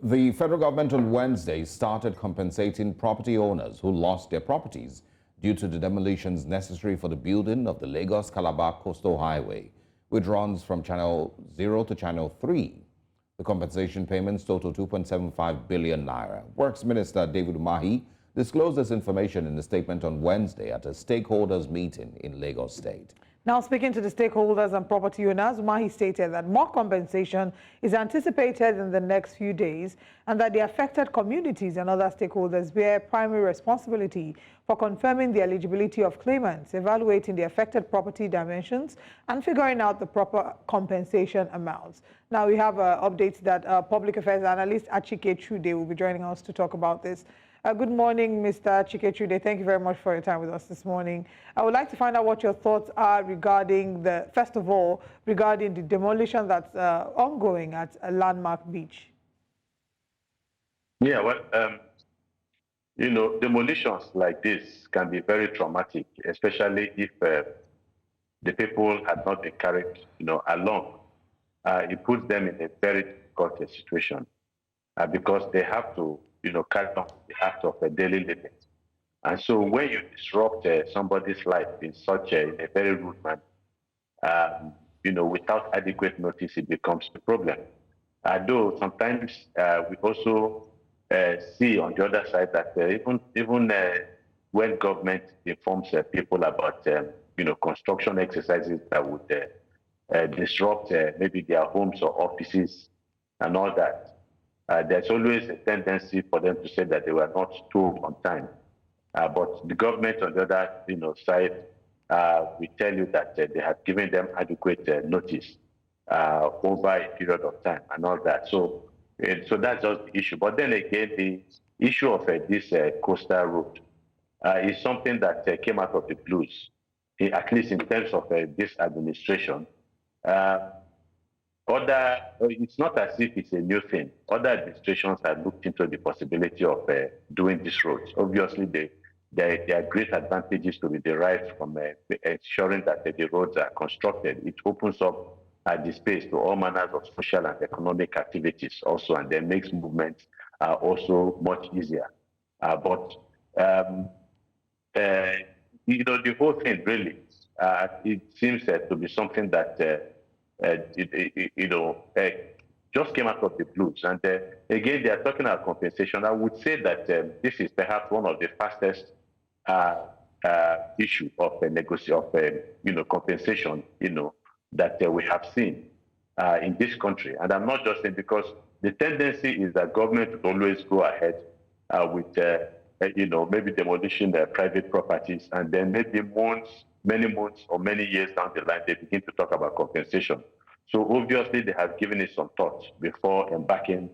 The federal government on Wednesday started compensating property owners who lost their properties due to the demolitions necessary for the building of the Lagos-Calabar Coastal Highway, which runs from Channel 0 to Channel 3. The compensation payments total 2.75 billion naira. Works Minister David Umahi disclosed this information in a statement on Wednesday at a stakeholders meeting in Lagos State. Now, speaking to the stakeholders and property owners, Umahi stated that more compensation is anticipated in the next few days and that the affected communities and other stakeholders bear primary responsibility for confirming the eligibility of claimants, evaluating the affected property dimensions, and figuring out the proper compensation amounts. Now, we have updates that Public Affairs Analyst ACHIKE CHUDE will be joining us to talk about this. Good morning, Mr. ACHIKE CHUDE. Thank you very much for your time with us this morning. I would like to find out what your thoughts are regarding first of all, regarding the demolition that's ongoing at Landmark Beach. Yeah, well, demolitions like this can be very traumatic, especially if the people had not been carried, along. It puts them in a very difficult situation because they have to carry on the act of a daily living. And so when you disrupt somebody's life in such a very rude manner, without adequate notice, it becomes a problem. Though sometimes we also see on the other side that even when government informs people about construction exercises that would disrupt maybe their homes or offices and all that, there's always a tendency for them to say that they were not told on time. But the government on the other side, we tell you that they have given them adequate notice over a period of time and all that. So that's just the issue. But then again, the issue of this coastal road is something that came out of the blues, at least in terms of this administration. It's not as if it's a new thing. Other administrations have looked into the possibility of doing these roads. Obviously, there are great advantages to be derived from ensuring that the roads are constructed. It opens up the space to all manners of social and economic activities also, and then makes movements also much easier. But the whole thing really, it seems to be something that just came out of the blues. And again, they are talking about compensation. I would say that this is perhaps one of the fastest issue of compensation, that we have seen in this country. And I'm not just saying, because the tendency is that government would always go ahead with, maybe demolishing their private properties, and then maybe many months or many years down the line, they begin to talk about compensation. So obviously they have given it some thought before embarking,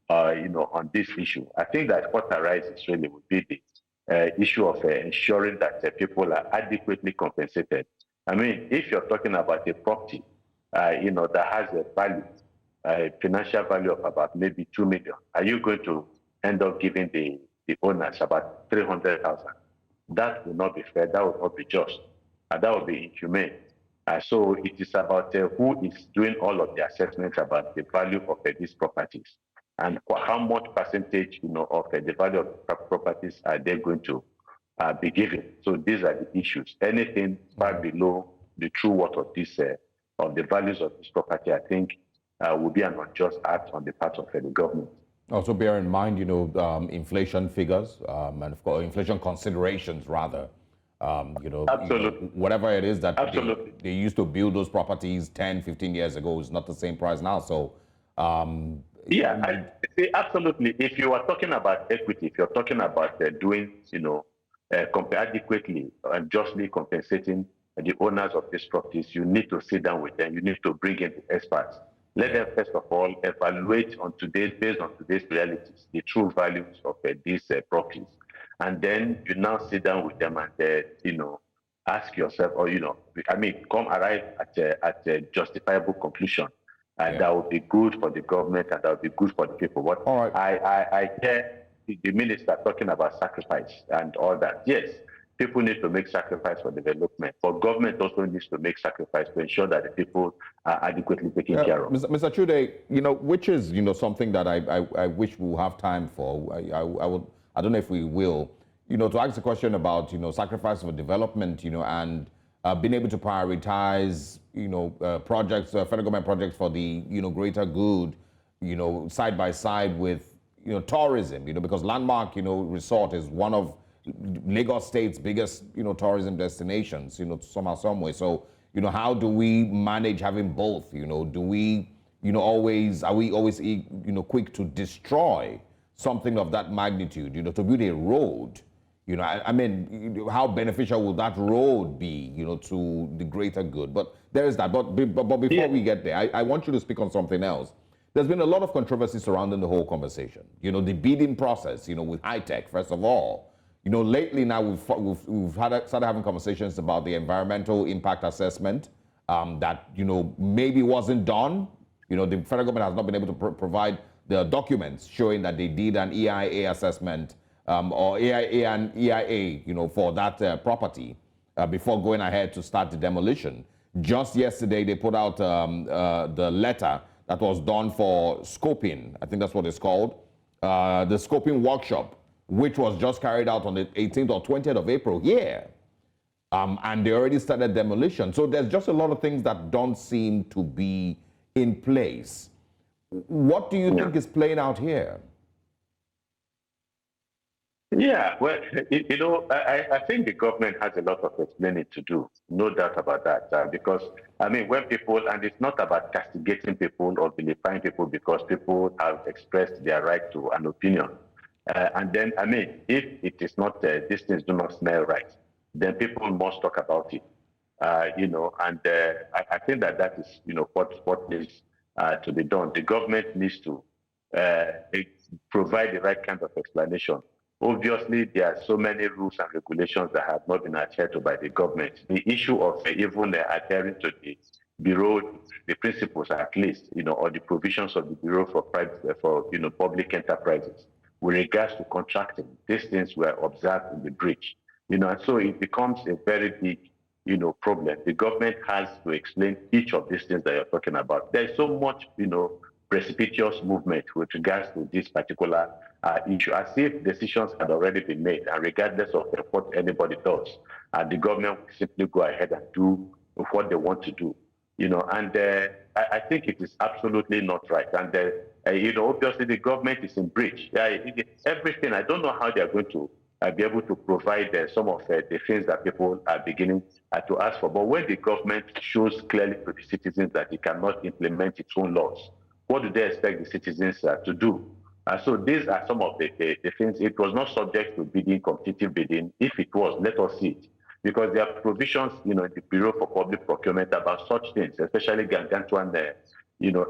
on this issue. I think that what arises really would be the issue of ensuring that people are adequately compensated. I mean, if you're talking about a property, that has a value, a financial value of about maybe 2 million, are you going to end up giving the owners about 300,000? That will not be fair. That will not be just. And that would be inhumane. So it is about who is doing all of the assessments about the value of these properties, and how much percentage of the value of properties are they going to be given. So these are the issues. Anything far below the true worth of this of the values of this property, I think, will be an unjust act on the part of the government. Also bear in mind, inflation figures and of course inflation considerations rather. Absolutely. Whatever it is that they used to build those properties 10, 15 years ago is not the same price now. So, yeah, absolutely. If you are talking about equity, if you're talking about doing, adequately and justly compensating the owners of these properties, you need to sit down with them. You need to bring in the experts. Let them, first of all, evaluate based on today's realities, the true values of these properties. And then you now sit down with them and, ask yourself, or, come arrive at a justifiable conclusion. And that would be good for the government and that would be good for the people. But I hear the minister talking about sacrifice and all that. Yes, people need to make sacrifice for development, but government also needs to make sacrifice to ensure that the people are adequately taken care of. Mr. CHUDE, which is, something that I wish we'll have time for. I don't know if we will, to ask the question about, sacrifice for development, and being able to prioritize, projects, federal government projects for the, greater good, side by side with, tourism, because Landmark, Resort is one of Lagos State's biggest, tourism destinations, somehow, some way. So, how do we manage having both? Do we, are we always, quick to destroy something of that magnitude, to build a road? I mean, how beneficial will that road be, to the greater good? But there is that. But before we get there, I want you to speak on something else. There's been a lot of controversy surrounding the whole conversation. The bidding process, with ACHIKE, first of all. Lately now we've started having conversations about the environmental impact assessment that, maybe wasn't done. The federal government has not been able to provide the documents showing that they did an EIA assessment or AIA and EIA, for that property before going ahead to start the demolition. Just yesterday, they put out the letter that was done for scoping. I think that's what it's called. The scoping workshop, which was just carried out on the 18th or 20th of April here. And they already started demolition. So there's just a lot of things that don't seem to be in place. What do you think is playing out here? Yeah, well, I think the government has a lot of explaining to do, no doubt about that. Because, I mean, when people, and it's not about castigating people or vilifying people because people have expressed their right to an opinion. And then, I mean, if it is not, these things do not smell right, then people must talk about it, and I think that is, what needs to be done. The government needs to provide the right kind of explanation. Obviously, there are so many rules and regulations that have not been adhered to by the government. The issue of even adhering to the bureau, the principles at least, or the provisions of the bureau for public enterprises with regards to contracting, these things were observed in the breach, and so it becomes a very big, problem. The government has to explain each of these things that you're talking about. There's so much, precipitous movement with regards to this particular issue, as if decisions had already been made, and regardless of what anybody does, the government will simply go ahead and do what they want to do, and I think it is absolutely not right. And obviously the government is in breach. Everything. I don't know how they are going to be able to provide some of the things that people are beginning to ask for. But when the government shows clearly to the citizens that it cannot implement its own laws, what do they expect the citizens to do? So these are some of the things. It was not subject to bidding, competitive bidding. If it was, let us see it. Because there are provisions, in the Bureau for Public Procurement about such things, especially gargantuan,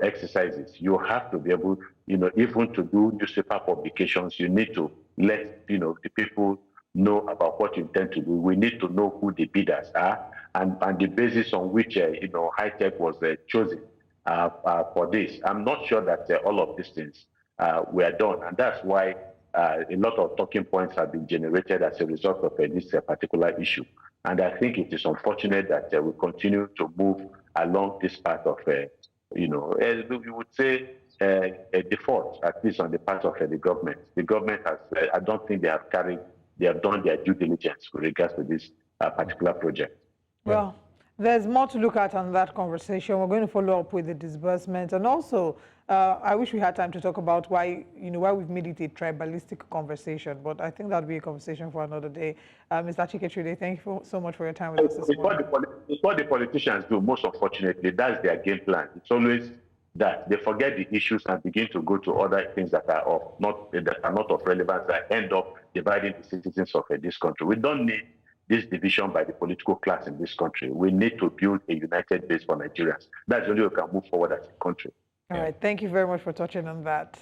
exercises. You have to be able, even to do newspaper publications, you need to let, the people know about what you intend to do. We need to know who the bidders are and the basis on which, ACHIKE was chosen for this. I'm not sure that all of these things were done. And that's why a lot of talking points have been generated as a result of this particular issue. And I think it is unfortunate that we continue to move along this path of, we would say, a default, at least on the part of the government. The government has, I don't think they have done their due diligence with regards to this particular project. Well, there's more to look at on that conversation. We're going to follow up with the disbursement, and also I wish we had time to talk about why we've made it a tribalistic conversation, but I think that'll be a conversation for another day. Mr. ACHIKE CHUDE, thank you so much for your time with us this morning. It's what the politicians do, most unfortunately. That's their game plan. It's always that they forget the issues and begin to go to other things that are not of relevance, that end up dividing the citizens of this country. We don't need this division by the political class in this country. We need to build a united base for Nigerians. That's the only way we can move forward as a country. All right. Thank you very much for touching on that.